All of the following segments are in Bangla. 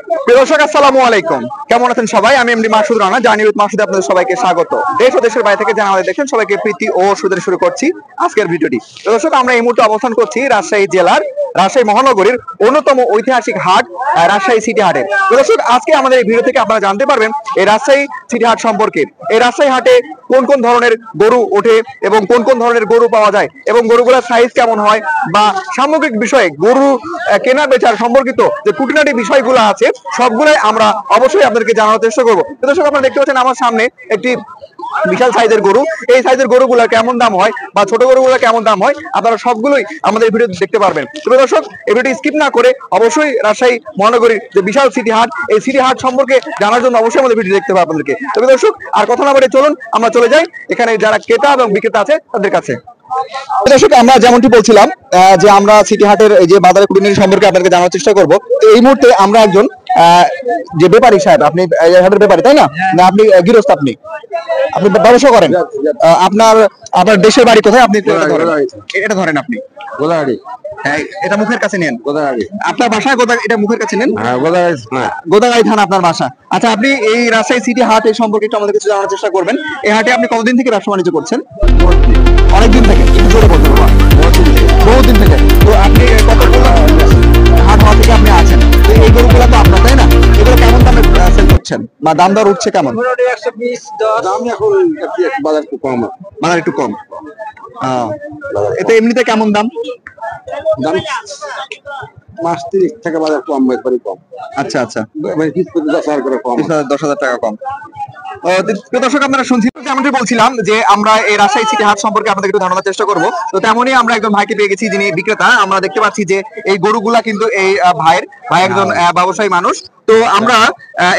প্রিয় দর্শক আসসালামু আলাইকুম, কেমন আছেন সবাই? আমি MD Masud Rana, journey with মাসুদে আপনাদের সবাইকে স্বাগত। দেশ ও দেশের বাইরে থেকে যারা আমাদের দেখেন সবাইকে প্রীতি ও শুভেচ্ছা শুরু করছি আজকের ভিডিওটি। প্রিয় দর্শক, আমরা এই মুহূর্তে অবস্থান করছি রাজশাহী জেলার রাজশাহী মহানগরীর অন্যতম ঐতিহাসিক হাট রাজশাহী সিটি হাটে। প্রিয় দর্শক, আজকে আমাদের এই ভিডিও থেকে আপনারা জানতে পারবেন এই রাজশাহী সিটি হাট সম্পর্কে। এই রাজশাহী হাটে কোন কোন ধরনের গরু ওঠে এবং কোন কোন ধরনের গরু পাওয়া যায় এবং গরুগুলোর সাইজ কেমন হয় বা সামগ্রিক বিষয়ে গরু কেনা বেচার সম্পর্কিত যে খুঁটিনাটি বিষয়গুলো আছে সবগুলাই আমরা অবশ্যই আপনাদেরকে জানানোর চেষ্টা করবো। দর্শক, আপনারা দেখতে পাচ্ছেন আমার সামনে একটি বিশাল সাইজের গরু। এই সাইজের গরুগুলো কেমন দাম হয় বা ছোট গরুগুলো কেমন দাম হয় আপনারা সবগুলোই আমাদের ভিডিও দেখতে পারবেন। তবে দর্শক, এই ভিডিওটি স্কিপ না করে অবশ্যই রাজশাহী মহানগরীর যে বিশাল সিটি হাট, এই সিটি হাট সম্পর্কে জানার জন্য অবশ্যই আমাদের ভিডিও দেখতে হবে আপনাদেরকে। তবে দর্শক, আর কথা না বলে চলুন আমরা চলে যাই এখানে যারা ক্রেতা এবং বিক্রেতা আছে তাদের কাছে। দর্শক, আমরা যেমনটি বলছিলাম যে আমরা সিটি হাটের এই যে বাজারের খুঁটিনাটি সম্পর্কে আপনাদেরকে জানার চেষ্টা করব। তো এই মুহূর্তে আমরা একজন যে ব্যাপারী সাহেব, আপনি হাটের ব্যাপারী তাই না? না আপনি গৃহস্থ? আপনি ব্যবসা করেন? আপনার দেশের বাড়ি কোথায়? আপনি এটা ধরেন, আপনি গোদাগাড়ি। হ্যাঁ, এটা মুখের কাছে নেন। গোদাগাড়ি আপনার বাসায়? এটা মুখের কাছে নেন। হ্যাঁ, গোদাগাড়ি থানা আপনার বাসা। আচ্ছা, আপনি এই রাজশাহী সিটি হাট এই সম্পর্কে একটু আমাদের কিছু জানার চেষ্টা করবেন। এই হাটে আপনি কতদিন থেকে ব্যবসা বাণিজ্য করছেন? অনেকদিন থেকে? একটু জোরে বলতে পারবেন? বহুদিন থেকে। তো আপনি কতগুলো হাট হওয়া থেকে আপনি আছেন, তো এই গরুগুলো তো আপনার তাই না? এগুলো কেমন দামে সেল করছেন বা দাম দর উঠছে কেমন? দাম এখন বাজার একটু কম। বাজার একটু কম। এতে এমনিতে কেমন দাম? দাম মাস 30 থেকে বাজার কম, একবারই কম। আচ্ছা আচ্ছা, 10,000 টাকা কম। দর্শক, আপনারা শুনছিলেন যেমনটি বলছিলাম যে আমরা এই রাজশাহী সিটি হাট সম্পর্কে আপনাদের একটু ধারণার চেষ্টা করব। তো তেমনই আমরা একজন ভাইকে পেয়ে গেছি যিনি বিক্রেতা। আমরা দেখতে পাচ্ছি যে এই গরুগুলা কিন্তু এই ভাই একজন ব্যবসায়ী মানুষ। তো আমরা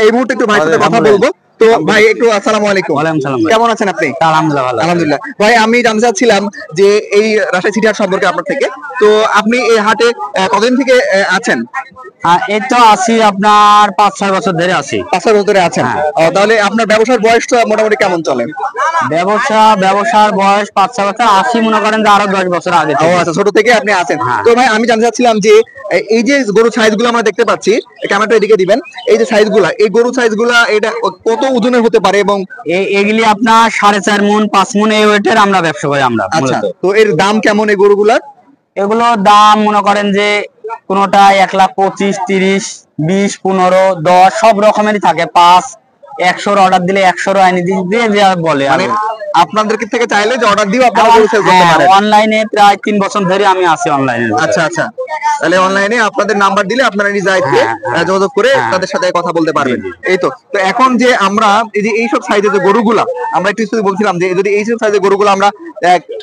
এই মুহূর্তে একটু ভাইয়ের সাথে কথা বলবো। তো ভাই, একটু আসসালামু আলাইকুম। ওয়ালাইকুম সালাম। কেমন আছেন আপনি? আলহামদুলিল্লাহ। আলহামদুলিল্লাহ। ভাই, আমি জানতে চাচ্ছিলাম যে এই রাজশাহী সিটি হাট সম্পর্কে আপনার থেকে। তো আপনি এই হাটে কতদিন থেকে আছেন? এই তো আছি আপনার 5-6 বছর ধরে আছি। 5-6 বছর ধরে আছেন। তাহলে আপনার ব্যবসার বয়সটা মোটামুটি কেমন চলে? ব্যবসার বয়স 5-6 বছর। আছি মনে করেন যে আরো 10 বছর আগে। আচ্ছা, ছোট থেকে আপনি আছেন। তো ভাই, আমি জানতে চাচ্ছিলাম যে এই যে গরু সাইজ গুলো আমরা দেখতে পাচ্ছি, ক্যামেরাটা এদিকে দিবেন, এই যে সাইজ গুলা, এই গরু সাইজ গুলা এটা কত ওজনের হতে পারে? এবং এগুলি আপনার 4.5 মণ 5 মণ এই ওয়েটের আমরা ব্যবসা করি আমরা। আচ্ছা, তো এর দাম কেমন এই গরুগুলার? এগুলোর দাম মনে করেন যে কোনটা 1,25,000, 30, 20, 15, 10 সব রকমেরই থাকে। 5, 100 অর্ডার দিলে 100 আইনি দিয়ে বলে। মানে আপনাদের থেকে চাইলে যে অর্ডার দিও আপনারা গরু সেল করতে পারেন। অনলাইনে প্রায় 3 বছর ধরে আমি আছি অনলাইনে। আচ্ছা আচ্ছা, তাহলে অনলাইনে আপনাদের নাম্বার দিলে আপনারা নিজে আইতে যোগাযোগ করে তাদের সাথে কথা বলতে পারবেন। এই তো এখন যে আমরা এই যে এইসব সাইজের যে গরুগুলা আমরা একটু বলছিলাম যে যদি এইসব সাইজের গরুগুলো আমরা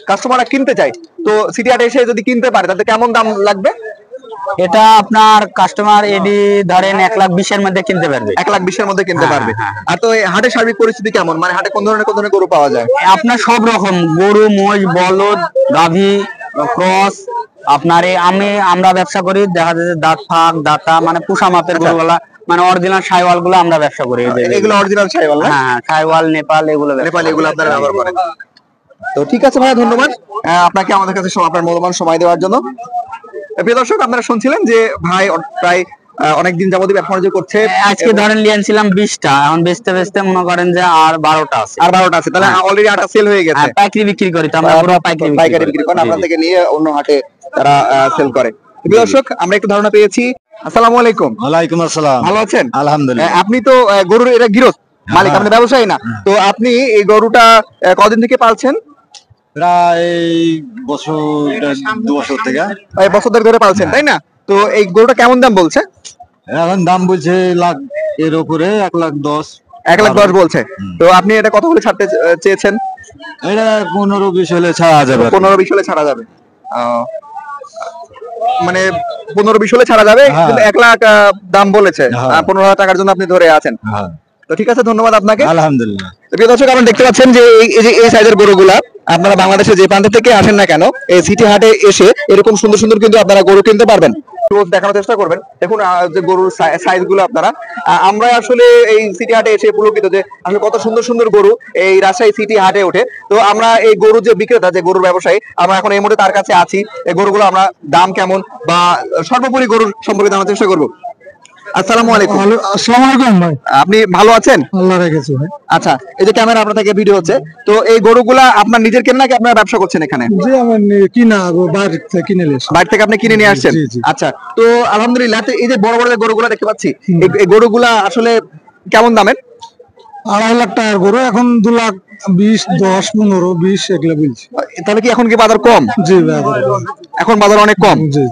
কাস্টমাররা কিনতে চাই, তো সিটি হাটে এসে যদি কিনতে পারে তাতে কেমন দাম লাগবে? এটা আপনার কাস্টমার এডি ধরেন 1,20,000 এর মধ্যে কিনতে পারবে। 1,20,000 এর মধ্যে কিনতে পারবে। আর তো এই হাটের সার্বিক পরিস্থিতি কেমন? মানে হাটে কোন ধরনের গরু পাওয়া যায়? আপনার সব রকম গরু, মোষ, বলদ, গাভী, ক্রস। আপনার আমরা ব্যবসা করি, দেখা যাচ্ছে দাঁত ফাঁক, দাতা মানে পুষা মাপের গরুগুলা, মানে অরিজিনাল শাইওয়াল গুলো আমরা ব্যবসা করি। এগুলো অরিজিনাল শাইওয়াল না? হ্যাঁ, শাইওয়াল, নেপাল, এগুলো আপনারা ব্যবহার করেন। তো ঠিক আছে ভাই, ধন্যবাদ আপনাকে আমাদের কাছে আপনার মূল্যবান সময় দেওয়ার জন্য। প্রিয় দর্শক, আপনারা শুনছিলেন যে ভাই প্রায় অনেকদিন যাবত ব্যবসা বাণিজ্য করছে। আজকে ধরেন নিয়েছিলাম 20টা, এখন বেচতে মনে করেন যে আর 12টা আছে। তাহলে অলরেডি 8টা সেল হয়ে গেছে। পাইকারি বিক্রি করি তো আমরা, পুরো পাইকারি বিক্রি করেন, আপনার থেকে নিয়ে অন্য হাটে তারা সেল করে। প্রিয় দর্শক, আমরা একটু ধারণা পেয়েছি। আসসালামু আলাইকুম। ওয়ালাইকুম আসসালাম। ভালো আছেন? আলহামদুলিল্লাহ। আপনি তো গরুর এটা গৃহস্থ মালিক, আপনি ব্যবসায়ী না? তো আপনি এই গরুটা কতদিন থেকে পালছেন? প্রায় বছর 2 বছর থেকে। বছর ধরে পালছেন তাই না? তো এই গরুটা কেমন দাম বলছে? এখন দাম বলছে লাখ এর উপরে, 1,10,000। 1,10,000 বলছে। তো আপনি এটা কত হলে ছাড়তে চেয়েছেন? এটা 15-20 হলে ছাড়া যাবে। 15-20 হলে ছাড়া যাবে। মানে 15-20 হলে ছাড়া যাবে, কিন্তু 1 লাখ দাম বলেছে। 15,000 টাকার জন্য আপনি ধরে আছেন। তো ঠিক আছে, ধন্যবাদ আপনাকে। আলহামদুলিল্লাহ। প্রিয় দর্শক, আপনারা দেখতে পাচ্ছেন যে এই সাইজের গরুগুলা আপনারা বাংলাদেশে যে প্রান্ত থেকে আসেন না কেন, এই সিটি হাটে এসে এরকম সুন্দর সুন্দর কিন্তু আপনারা গরু কিনতে পারবেন। দেখানোর চেষ্টা করবেন। দেখুন যে গরুর সাইজ গুলো আপনারা, আমরা আসলে এই সিটি হাটে এসে পুলকিত যে আসলে কত সুন্দর সুন্দর গরু এই রাজশাহী সিটি হাটে ওঠে। তো আমরা এই গরুর যে বিক্রেতা, যে গরুর ব্যবসায়ী, আমরা এখন এই মুহূর্তে তার কাছে আছি। এই গরুগুলো আমরা দাম কেমন বা সর্বোপরি গরুর সম্পর্কে জানার চেষ্টা করবো। আসসালামু আলাইকুম। আসসালামু আলাইকুম ভাই। আপনি ভালো আছেন? আল্লাহ রেখেছে ভাই। আচ্ছা, এই যে ক্যামেরা আপনার থেকে ভিডিও হচ্ছে, তো এই গরুগুলা আপনার নিজের কেনা নাকি আপনারা ব্যবসা করছেন এখানে? জি আমার কিনা বাইরে থেকে কিনে নিয়েছি। বাইরে থেকে আপনি কিনে নিয়ে আসছেন? জি, জি। আচ্ছা, তো আলহামদুলিল্লাহ। তো এই যে বড় বড় যে গরুগুলা দেখতে পাচ্ছি, এই গরুগুলা আসলে কেমন দামের? 2.5 লাখ টাকার গরু এখন 2,20,000, 10, 15, 20 এগুলো বলছি। তাহলে কি এখন কি বাজার কম? জি ভাই। এখন বাজার অনেক কম। জি।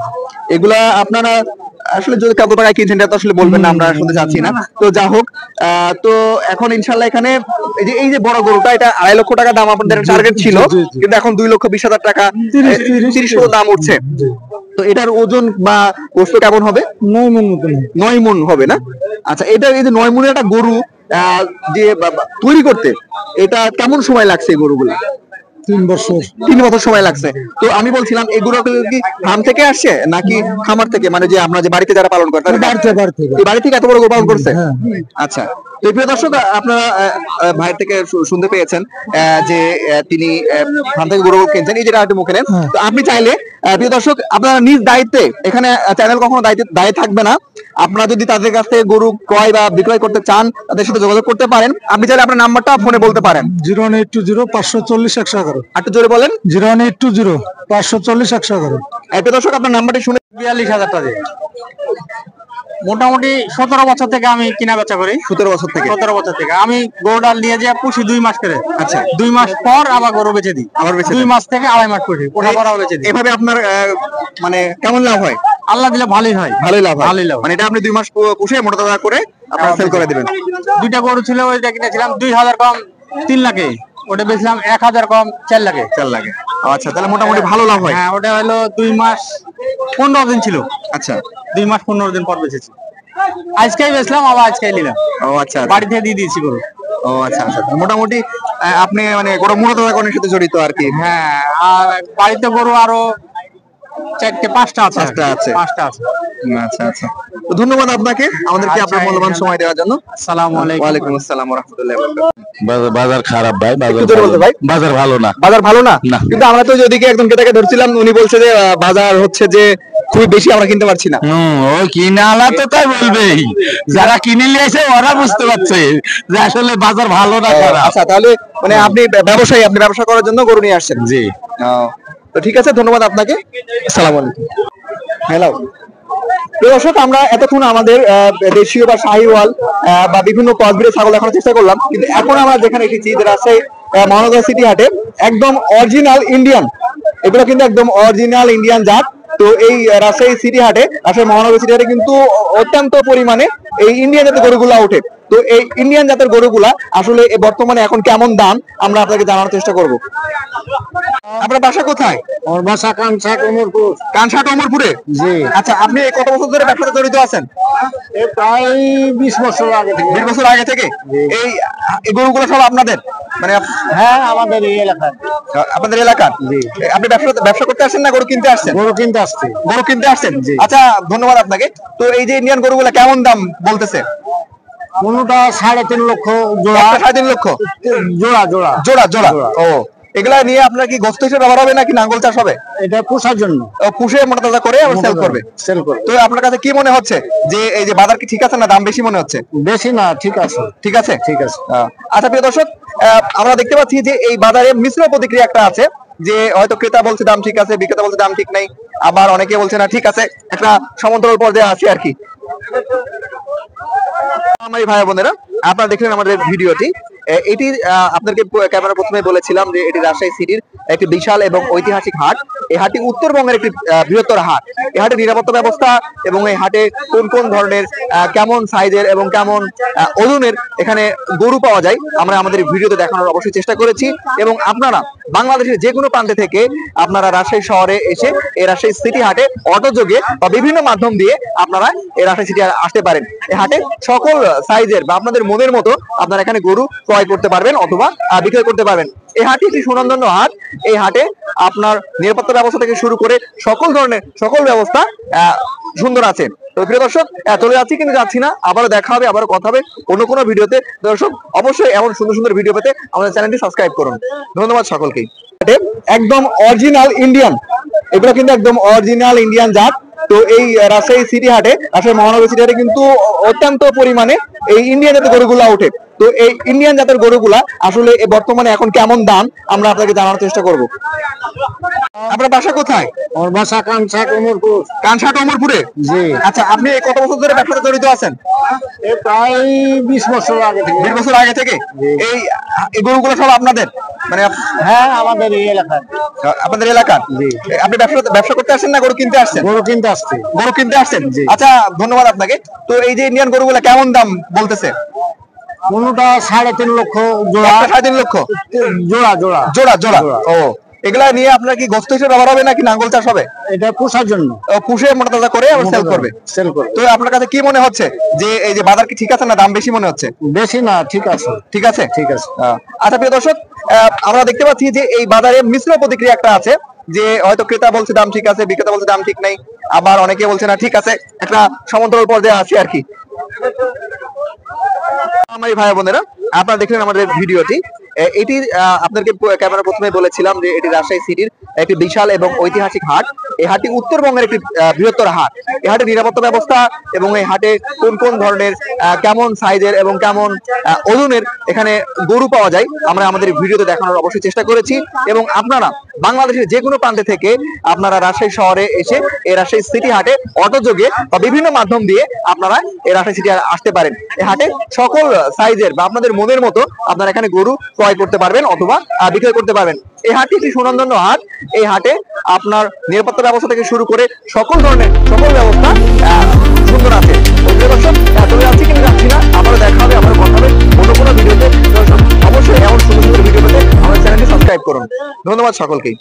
এগুলা আপনারা আসলে যদি কত টাকায় কিনছেন এটা তো আসলে বলবেন না, আমরা শুনতে চাচ্ছি না। তো যা হোক, তো এখন ইনশাল্লাহ এখানে এই যে বড় গরুটা, এটা 2.5 লক্ষ টাকা দাম আপনাদের টার্গেট ছিল, জি, জি। কিন্তু এখন 2,20,000 টাকা 30 দাম উঠছে। তো এটার ওজন বা গোস্ত কেমন হবে? 9 মণ মতন। 9 মণ হবে না? আচ্ছা, এটা এই যে 9 মণের একটা গরু যে তৈরি করতে, এটা কেমন সময় লাগছে এই গরুগুলা? 3 বছর। 3 বছর সময় লাগছে। তো আমি বলছিলাম এগুলো কি ফার্ম থেকে আসছে নাকি খামার থেকে, মানে যে আমরা যে বাড়িতে যারা পালন করে তারা বাড়ি থেকে এত বড় গরু পালন করছে? হ্যাঁ। আচ্ছা, তো প্রিয় দর্শক, আপনারা ভাইয়ের থেকে শুনতে পেয়েছেন যে তিনি ফার্ম থেকে গরু কিনছেন, এই যেটা একটু মুখে নেন। তো আপনি চাইলে প্রিয় দর্শক, আপনারা নিজ দায়িত্বে, এখানে চ্যানেল কখনো দায়ী থাকবে না, আপনারা যদি তাদের কাছ থেকে গরু ক্রয় বা বিক্রয় করতে চান তাদের সাথে যোগাযোগ করতে পারেন। আপনি চাইলে আপনার নাম্বারটা ফোনে বলতে পারেন। 01820 540 111। একটু জোরে বলেন। 01820 540 111। প্রিয় দর্শক, আপনার নাম্বারটি শুনে 42,000 টাকা দিয়ে। মোটামুটি 17 বছর থেকে আমি কিনা বেচা করি। 17 বছর থেকে? 17 বছর থেকে আমি গরুটা নিয়ে যে পুষি 2 মাস করে। আচ্ছা। 2 মাস পর আবার গরু বেচে দিই। আবার বেচে 2 মাস থেকে 2.5 মাস পুষি, ওটা পর আবার বেচে দিই। এভাবে আপনার মানে কেমন লাভ হয়? আল্লাহ দিলে ভালোই হয়। ভালোই লাভ হয়। ভালোই লাভ। মানে এটা আপনি 2 মাস পুষে মোটা টাকা করে আপনারা সেল করে দিবেন। 2টা গরু ছিল, ওইটা কিনেছিলাম 2,000 কম 3 লাখে, ওটা বেচলাম 1,000 কম 4 লাখে। 4 লাখে। আচ্ছা, তাহলে মোটামুটি ভালো লাভ হয়। হ্যাঁ, ওটা হলো 2 মাস 15 দিন ছিল। আচ্ছা, 2 মাস 15 দিন পর বেচেছি। আজকেই বেচলাম, আবার আজকেই নিলাম। ও আচ্ছা। বাড়ি থেকে দিয়ে দিয়েছি গরু। ও আচ্ছা আচ্ছা, মোটামুটি আপনি মানে গরু মোটা টাকার সাথে জড়িত আর কি? হ্যাঁ, আর বাড়িতে গরু আরো 4-5টা আছে। 5টা আছে। 5টা আছে। আচ্ছা আচ্ছা, তো ধন্যবাদ আপনাকে আমাদেরকে আপনার মূল্যবান সময় দেওয়ার জন্য। আসসালামু আলাইকুম। ওয়ালাইকুম আসসালাম ওয়া রাহমাতুল্লাহি ওয়া বারাকাতুহু। বাজার খারাপ ভাই। একটু জোরে বলতে ভাই। বাজার ভালো না। বাজার ভালো না? না। কিন্তু আমরা তো ওদিকে একজন ক্রেতাকে ধরছিলাম, উনি বলছে যে বাজার হচ্ছে যে খুবই বেশি, আমরা কিনতে পারছি না। ও কিনা আলা তো তাই বলবেই, যারা কিনে নিয়ে এসে ওরা বুঝতে পারছে যে আসলে বাজার ভালো না খারাপ। আচ্ছা, তাহলে মানে আপনি ব্যবসায়ী, আপনি ব্যবসা করার জন্য গরু নিয়ে আসছেন? জি। তো ঠিক আছে, ধন্যবাদ আপনাকে। আসসালামু আলাইকুম। হ্যালো দর্শক, আমরা এতক্ষণ আমাদের দেশীয় বা শাহিওয়াল বা বিভিন্ন ক্রসব্রিডের ছাগল দেখানোর চেষ্টা করলাম, কিন্তু এখন আমরা যেখানে এসেছি যে রাজশাহী মহানগর সিটি হাটে, একদম অরিজিনাল ইন্ডিয়ান, এগুলো কিন্তু একদম অরিজিনাল ইন্ডিয়ান জাত। তো এই রাজশাহী সিটি হাটে, রাজশাহী মহানগর সিটি হাটে কিন্তু অত্যন্ত পরিমাণে এই ইন্ডিয়ান জাতের গরুগুলা ওঠে। তো এই ইন্ডিয়ান জাতের গরুগুলা আসলে বর্তমানে এখন কেমন দাম আমরা আপনাকে জানানোর চেষ্টা করব। আপনার বাসা কোথায়? ওর বাসা কানসাট ওমরপুর। কানসাট ওমরপুরে? জি। আচ্ছা, আপনি কত বছর ধরে ব্যবসাতে জড়িত আছেন? প্রায় 20 বছর আগে থেকে। 20 বছর আগে থেকে? এই গরুগুলো সব আপনাদের? মানে হ্যাঁ, আমাদের এই এলাকায়। আপনাদের এলাকার? আপনি ব্যবসা করতে আসছেন না গরু কিনতে আসছেন? গরু কিনতে আসছে। গরু কিনতে আসছেন? আচ্ছা, ধন্যবাদ আপনাকে। তো এই যে ইন্ডিয়ান গরুগুলো কেমন দাম বলতেছে? কোনটা 3.5 লক্ষ জোড়া। 3.5 লক্ষ জোড়া জোড়া জোড়া জোড়া? ও, এগুলা নিয়ে আপনার কি গোস্ত হিসেবে ব্যবহার হবে নাকি নাঙ্গল চাষ হবে? এটা পোষার জন্য। পুষে মোটা তাজা করে আবার সেল করবে? সেল করে। তো আপনার কাছে কি মনে হচ্ছে যে এই যে বাজার কি ঠিক আছে না দাম বেশি মনে হচ্ছে? বেশি না, ঠিক আছে। ঠিক আছে? ঠিক আছে। আচ্ছা প্রিয় দর্শক, আমরা দেখতে পাচ্ছি যে এই বাজারে মিশ্র প্রতিক্রিয়া একটা আছে, যে হয়তো ক্রেতা বলছে দাম ঠিক আছে, বিক্রেতা বলছে দাম ঠিক নেই, আবার অনেকে বলছে না ঠিক আছে, একটা সমান্তরাল পর্যায়ে আছে আর কি। আমার ভাই বোনেরা, আপনারা দেখলেন আমাদের ভিডিওটি। এটি আপনাদেরকে ক্যামেরা প্রথমে বলেছিলাম যে এটি রাজশাহী সিটির একটি বিশাল এবং ঐতিহাসিক হাট। এই হাটটি উত্তরবঙ্গের একটি বৃহত্তর হাট। এই হাটে নিরাপত্তা ব্যবস্থা এবং এই হাটে কোন কোন ধরনের কেমন সাইজের এবং কেমন ওজনের এখানে গরু পাওয়া যায় আমরা আমাদের ভিডিওতে দেখানোর অবশ্যই চেষ্টা করেছি। এবং আপনারা বাংলাদেশের যে কোনো প্রান্তে থেকে আপনারা রাজশাহী শহরে এসে এই রাজশাহী সিটি হাটে অটো যোগে বা বিভিন্ন মাধ্যম দিয়ে আপনারা এই রাজশাহী সিটি আসতে পারেন। এই হাটে সকল সাইজের বা আপনাদের মনের মতো আপনারা এখানে গরু ক্রয় করতে পারবেন অথবা বিক্রয় করতে পারবেন। এই হাটটি একটি সুনামধন্য হাট। এই হাটে আপনার নিরাপত্তা ব্যবস্থা থেকে শুরু করে সকল ধরনের সকল ব্যবস্থা সুন্দর আছে। তো প্রিয় দর্শক, চলে যাচ্ছি কিন্তু যাচ্ছি না, আবারও দেখা হবে, আবারও কথা হবে অন্য কোনো ভিডিওতে। দর্শক অবশ্যই এমন সুন্দর সুন্দর ভিডিও পেতে আমাদের চ্যানেলটি সাবস্ক্রাইব করুন। ধন্যবাদ সকলকেই। একদম অরিজিনাল ইন্ডিয়ান, এগুলো কিন্তু একদম অরিজিনাল ইন্ডিয়ান জাত। তো এই রাজশাহী সিটি হাটে, রাজশাহী মহানগর সিটি হাটে কিন্তু অত্যন্ত পরিমাণে এই ইন্ডিয়ান জাতের গরুগুলা ওঠে। তো এই ইন্ডিয়ান জাতের গরুগুলা আসলে বর্তমানে এখন কেমন দাম আমরা আপনাকে জানানোর চেষ্টা করব। আপনার বাসা কোথায়? ওর বাসা কানসাট উমরপুর। কানসাট ওমরপুরে। জি। আচ্ছা, আপনি কত বছর ধরে ব্যবসাতে জড়িত আছেন? প্রায় 20 বছর আগে থেকে। 20 বছর আগে থেকে। এই এই গরুগুলো সব আপনাদের, মানে হ্যাঁ, আমাদের এই এলাকায়। আপনাদের এলাকার? জি। আপনি ব্যবসা করতে আসছেন না গরু কিনতে আসছেন? গরু কিনতে আসছে। গরু কিনতে আসছেন। জি। আচ্ছা, ধন্যবাদ আপনাকে। তো এই যে ইন্ডিয়ান গরুগুলা কেমন দাম বলতেছে? কোনটা 3.5 লক্ষ জোড়া। 3.5 লক্ষ জোড়া জোড়া জোড়া জোড়া। ও, এগুলা নিয়ে আপনার কি গোস্ত হিসেবে ব্যবহার হবে নাকি নাঙ্গল চাষ হবে? এটা পোষার জন্য। পুষে মোটা তাজা করে আবার সেল করবে। সেল করে। তো আপনার কাছে কি মনে হচ্ছে যে এই যে বাজার কি ঠিক আছে না দাম বেশি মনে হচ্ছে? বেশি না, ঠিক আছে। ঠিক আছে, ঠিক আছে। আচ্ছা প্রিয় দর্শক, আমরা দেখতে পাচ্ছি যে এই বাজারে মিশ্র প্রতিক্রিয়া একটা আছে, যে হয়তো ক্রেতা বলছে দাম ঠিক আছে, বিক্রেতা বলছে দাম ঠিক নাই, আবার অনেকে বলছে না ঠিক আছে। একটা সমান্তরাল পর্যায়ে আছে আর কি। আমার এই ভাই বোনেরা, আপনারা দেখলেন আমাদের ভিডিওটি। এটি আপনাদেরকে ক্যামেরা প্রথমে বলেছিলাম যে এটি রাজশাহী সিটির একটি বিশাল এবং ঐতিহাসিক হাট। এই হাটটি উত্তরবঙ্গের একটি বৃহত্তর হাট। এই হাটে নিরাপত্তা ব্যবস্থা এবং এই হাটে কোন কোন ধরনের কেমন সাইজের এবং কেমন ওজনের এখানে গরু পাওয়া যায় আমরা আমাদের ভিডিওতে দেখানোর অবশ্যই চেষ্টা করেছি। এবং আপনারা বাংলাদেশের যে কোনো প্রান্তে থেকে আপনারা রাজশাহী শহরে এসে এই রাজশাহী সিটি হাটে অটোযোগে বা বিভিন্ন মাধ্যম দিয়ে আপনারা এই রাজশাহী সিটি আসতে পারেন। এই হাটে সকল সাইজের বা আপনাদের মনের মতো আপনারা এখানে গরু ক্রয় করতে পারবেন অথবা বিক্রয় করতে পারবেন। এই হাটটি একটি সুনামধন্য হাট। এই হাটে আপনার নিরাপত্তা ব্যবস্থা থেকে শুরু করে সকল ধরনের ব্যবস্থা সুন্দর আছে। চলে যাচ্ছি কিন্তু যাচ্ছি না, আবারও দেখা হবে, আবারও কথা হবে অন্য কোনো ভিডিওতে। অবশ্যই এমন সুন্দর সুন্দর ভিডিও পেতে আমাদের চ্যানেলটি সাবস্ক্রাইব করুন। ধন্যবাদ সকলকেই।